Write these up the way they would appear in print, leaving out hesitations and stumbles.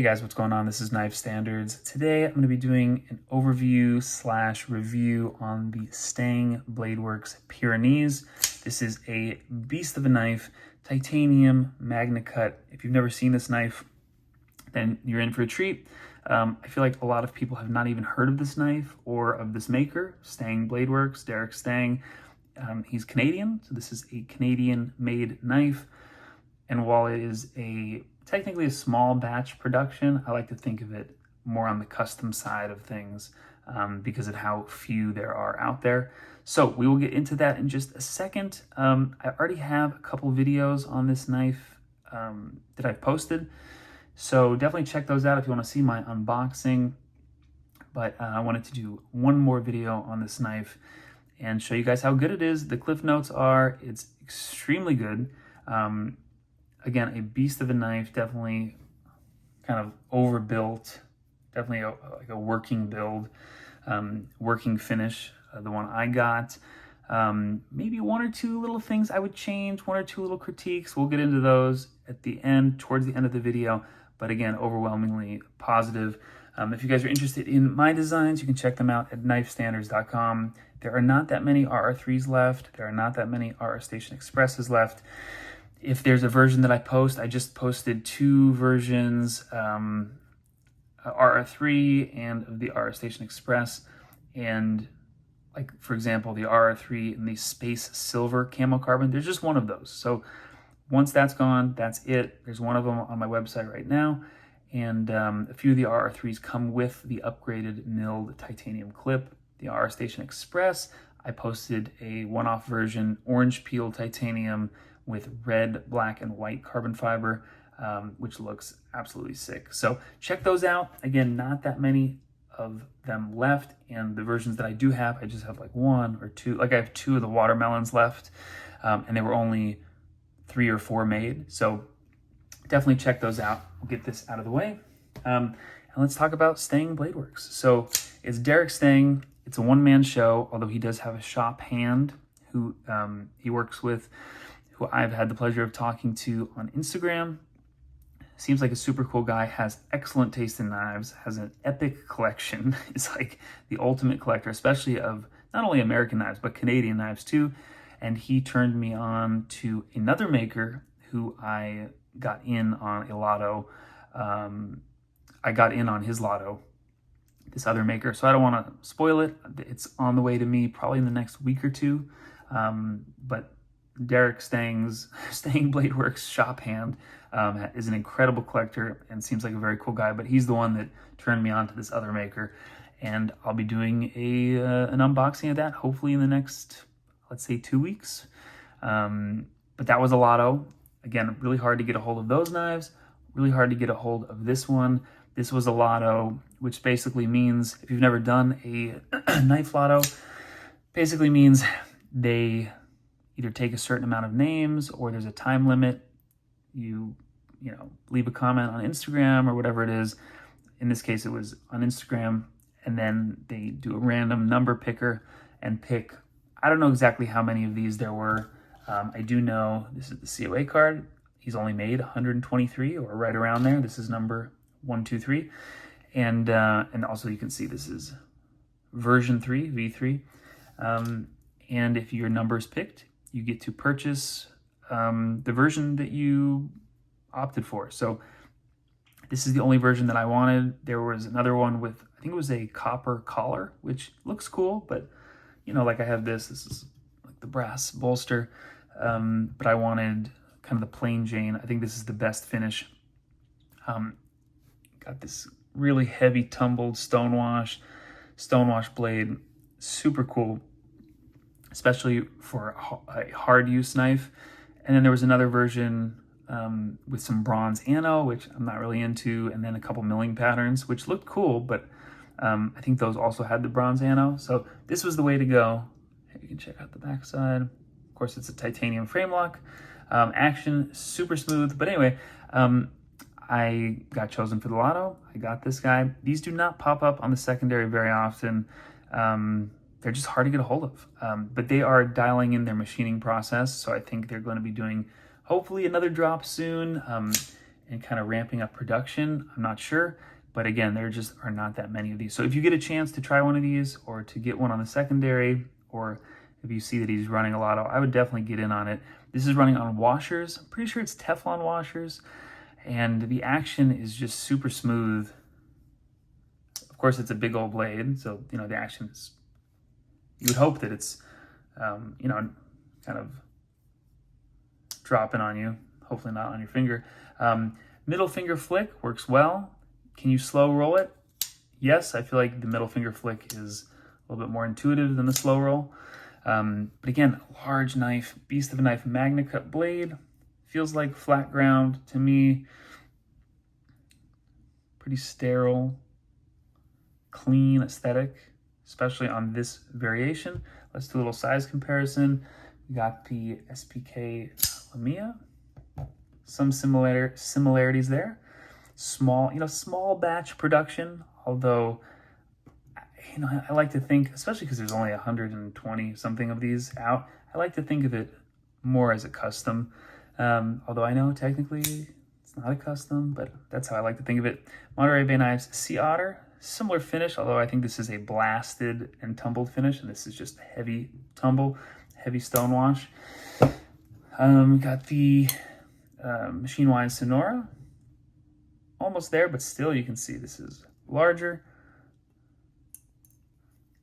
Hey guys, what's going on? This is Knife Standards. Today I'm going to be doing an overview / review on the Stang Bladeworks Pyrenees. This is a beast of a knife, titanium magna cut. If you've never seen this knife, then you're in for a treat. I feel like a lot of people have not even heard of this knife or of this maker, Stang Bladeworks, Derek Stang. He's Canadian, so this is a Canadian-made knife. And while it is technically a small batch production, I like to think of it more on the custom side of things because of how few there are out there. So we will get into that in just a second. I already have a couple videos on this knife that I've posted. So definitely check those out if you want to see my unboxing. But I wanted to do one more video on this knife and show you guys how good it is. The cliff notes are, it's extremely good. Again, a beast of a knife, definitely kind of overbuilt, definitely like a working build, working finish, the one I got. Maybe one or two little things I would change, one or two little critiques. We'll get into those at the end, towards the end of the video. But again, overwhelmingly positive. If you guys are interested in my designs, you can check them out at knifestandards.com. There are not that many RR3s left. There are not that many RR Station Expresses left. If there's a version that I post, I just posted two versions, RR3 and of the RR Station Express. And like, for example, the RR3 in the Space Silver Camo Carbon, there's just one of those. So once that's gone, that's it. There's one of them on my website right now. And a few of the RR3s come with the upgraded milled titanium clip. The RR Station Express, I posted a one-off version, orange peel titanium with red, black, and white carbon fiber, which looks absolutely sick. So check those out. Again, not that many of them left, and the versions that I do have, I just have like one or two. Like I have two of the watermelons left, and they were only 3 or 4 made. So definitely check those out. We'll get this out of the way. And let's talk about Stang Bladeworks. So it's Derek Stang. It's a one-man show, although he does have a shop hand who he works with, who I've had the pleasure of talking to on Instagram. Seems like a super cool guy, has excellent taste in knives, has an epic collection. It's like the ultimate collector, especially of not only American knives, but Canadian knives too. And he turned me on to another maker who I got in on a lotto. I got in on his lotto, this other maker. So I don't want to spoil it. It's on the way to me probably in the next week or two. But Derek Stang Bladeworks shop hand is an incredible collector and seems like a very cool guy, but he's the one that turned me on to this other maker. And I'll be doing an unboxing of that hopefully in the next, let's say, 2 weeks. But that was a lotto. Again, really hard to get a hold of those knives, really hard to get a hold of this one. This was a lotto, which basically means, if you've never done a knife lotto, basically means they either take a certain amount of names or there's a time limit. You leave a comment on Instagram or whatever it is. In this case, it was on Instagram. And then they do a random number picker and pick, I don't know exactly how many of these there were. I do know this is the COA card. He's only made 123 or right around there. This is number 123. And also you can see this is version 3, V3. And if your number is picked, you get to purchase the version that you opted for. So this is the only version that I wanted. There was another one with, I think it was a copper collar, which looks cool, but like I have this is like the brass bolster. But I wanted kind of the plain Jane. I think this is the best finish. Got this really heavy tumbled stonewash blade, super cool, especially for a hard use knife. And then there was another version with some bronze ano, which I'm not really into, and then a couple milling patterns, which looked cool, but I think those also had the bronze ano. So this was the way to go. You can check out the backside. Of course, it's a titanium frame lock. Action, super smooth. But anyway, I got chosen for the lotto. I got this guy. These do not pop up on the secondary very often. They're just hard to get a hold of. But they are dialing in their machining process. So I think they're going to be doing hopefully another drop soon. and kind of ramping up production. I'm not sure, but again, there just are not that many of these. So if you get a chance to try one of these or to get one on the secondary, or if you see that he's running a lot of, I would definitely get in on it. This is running on washers. I'm pretty sure it's Teflon washers, and the action is just super smooth. Of course, it's a big old blade, so, you know, the action is, you would hope that it's, you know, kind of dropping on you, hopefully not on your finger. Middle finger flick works well. Can you slow roll it? Yes, I feel like the middle finger flick is a little bit more intuitive than the slow roll. But again, large knife, beast of a knife, Magna Cut blade. Feels like flat ground to me. Pretty sterile, clean aesthetic, especially on this variation. Let's do a little size comparison. We got the SPK Lamia. Some similarities there. Small, you know, small batch production, although, you know, I like to think, especially because there's only 120 something of these out, I like to think of it more as a custom. Although I know technically it's not a custom, but that's how I like to think of it. Monterey Bay Knives Sea Otter, similar finish, although I think this is a blasted and tumbled finish, and this is just heavy tumble, heavy stone wash. We got the Machine Wine Sonora, almost there, but still you can see this is larger.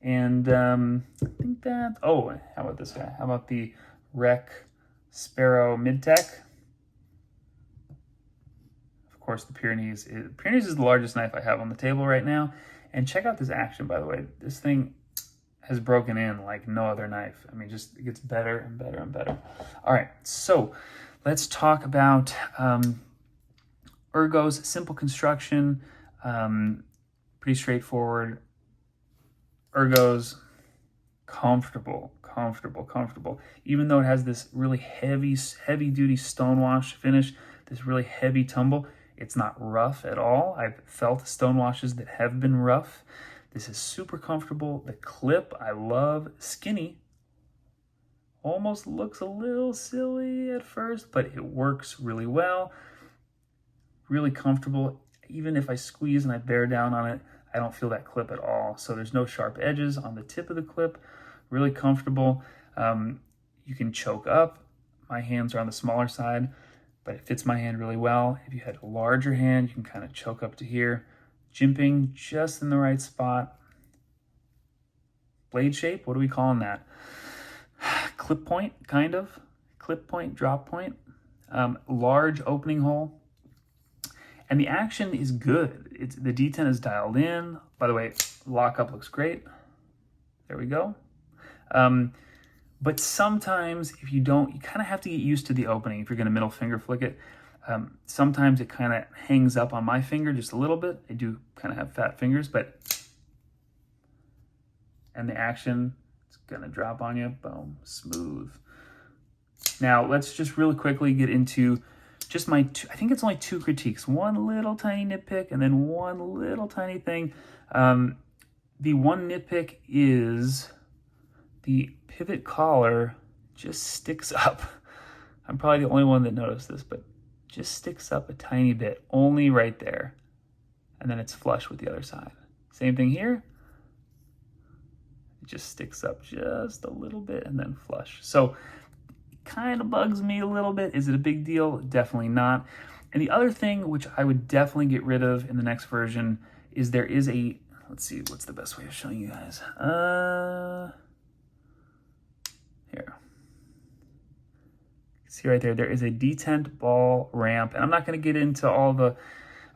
And I think that, oh, how about this guy? How about the Rec Sparrow Mid-Tech? Of course, the Pyrenees. Pyrenees is the largest knife I have on the table right now. And check out this action, by the way. This thing has broken in like no other knife. I mean, just it gets better and better and better. All right, so let's talk about Ergo's simple construction. Pretty straightforward. Ergo's comfortable. Even though it has this really heavy duty stonewash finish, this really heavy tumble, it's not rough at all. I've felt stonewashes that have been rough. This is super comfortable. The clip, I love. Skinny. Almost looks a little silly at first, but it works really well. Really comfortable. Even if I squeeze and I bear down on it, I don't feel that clip at all. So there's no sharp edges on the tip of the clip. Really comfortable. You can choke up. My hands are on the smaller side, but it fits my hand really well. If you had a larger hand, you can kind of choke up to here. Jimping just in the right spot. Blade shape, what are we calling that? Clip point, kind of. Clip point, drop point. Large opening hole. And the action is good. The D10 is dialed in. By the way, lockup looks great. There we go. But sometimes if you don't, you kind of have to get used to the opening if you're going to middle finger flick it. Sometimes it kind of hangs up on my finger just a little bit. I do kind of have fat fingers, but, and the action, it's going to drop on you. Boom, smooth. Now let's just really quickly get into just my two, I think it's only two critiques. One little tiny nitpick and then one little tiny thing. The one nitpick is the pivot collar just sticks up. I'm probably the only one that noticed this, but just sticks up a tiny bit, only right there. And then it's flush with the other side. Same thing here. It just sticks up just a little bit and then flush. So it kind of bugs me a little bit. Is it a big deal? Definitely not. And the other thing, which I would definitely get rid of in the next version, is there is a, let's see, what's the best way of showing you guys? Here. See right there, there is a detent ball ramp. And I'm not going to get into all the, I'm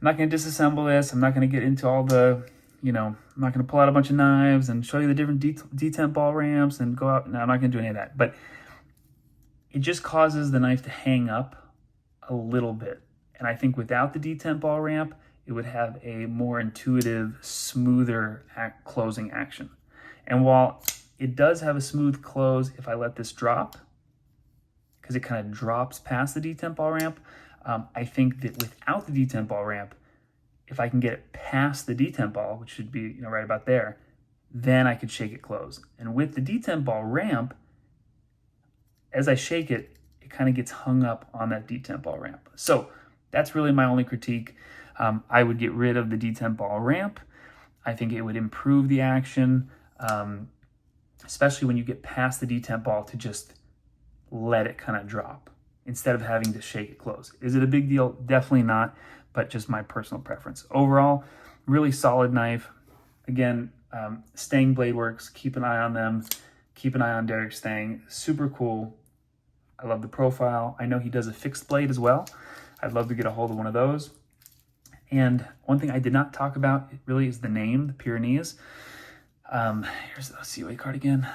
not going to disassemble this. I'm not going to get into all the, you know, I'm not going to pull out a bunch of knives and show you the different detent ball ramps and go out. No, I'm not going to do any of that. But it just causes the knife to hang up a little bit. And I think without the detent ball ramp, it would have a more intuitive, smoother closing action. And while it does have a smooth close if I let this drop, because it kind of drops past the detent ball ramp, I think that without the detent ball ramp, if I can get it past the detent ball, which should be, you know, right about there, then I could shake it close. And with the detent ball ramp, as I shake it, it kind of gets hung up on that detent ball ramp. So that's really my only critique. I would get rid of the detent ball ramp. I think it would improve the action, especially when you get past the detent ball, to just let it kind of drop instead of having to shake it close. Is it a big deal? Definitely not, but just my personal preference. Overall, really solid knife. Again, Stang Bladeworks, keep an eye on them. Keep an eye on Derek Stang. Super cool. I love the profile. I know he does a fixed blade as well. I'd love to get a hold of one of those. And one thing I did not talk about really is the name, the Pyrenees. Here's the COA card again.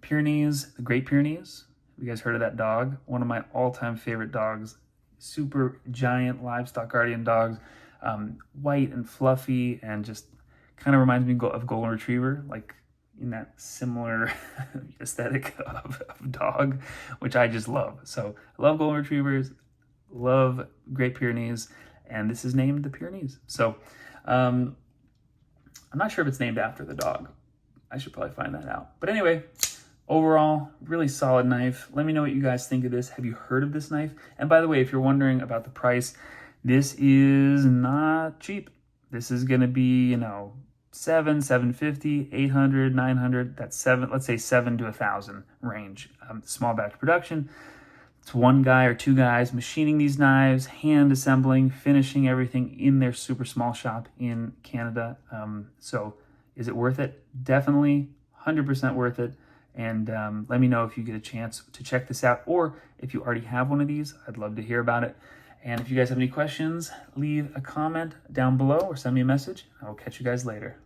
Pyrenees, the Great Pyrenees. Have you guys heard of that dog? One of my all-time favorite dogs. Super giant livestock guardian dogs. White and fluffy, and just kind of reminds me of Golden Retriever, like in that similar aesthetic of dog, which I just love. So I love Golden Retrievers, love Great Pyrenees, and this is named the Pyrenees. So I'm not sure if it's named after the dog. I should probably find that out. But anyway, overall, really solid knife. Let me know what you guys think of this. Have you heard of this knife? And by the way, if you're wondering about the price, this is not cheap. This is going to be, $750, $800, $900. That's let's say $7 to $1,000 range. Small batch production. It's one guy or two guys machining these knives, hand assembling, finishing everything in their super small shop in Canada. So is it worth it? Definitely 100% worth it. And let me know if you get a chance to check this out, or if you already have one of these. I'd love to hear about it. And if you guys have any questions, leave a comment down below or send me a message. I will catch you guys later.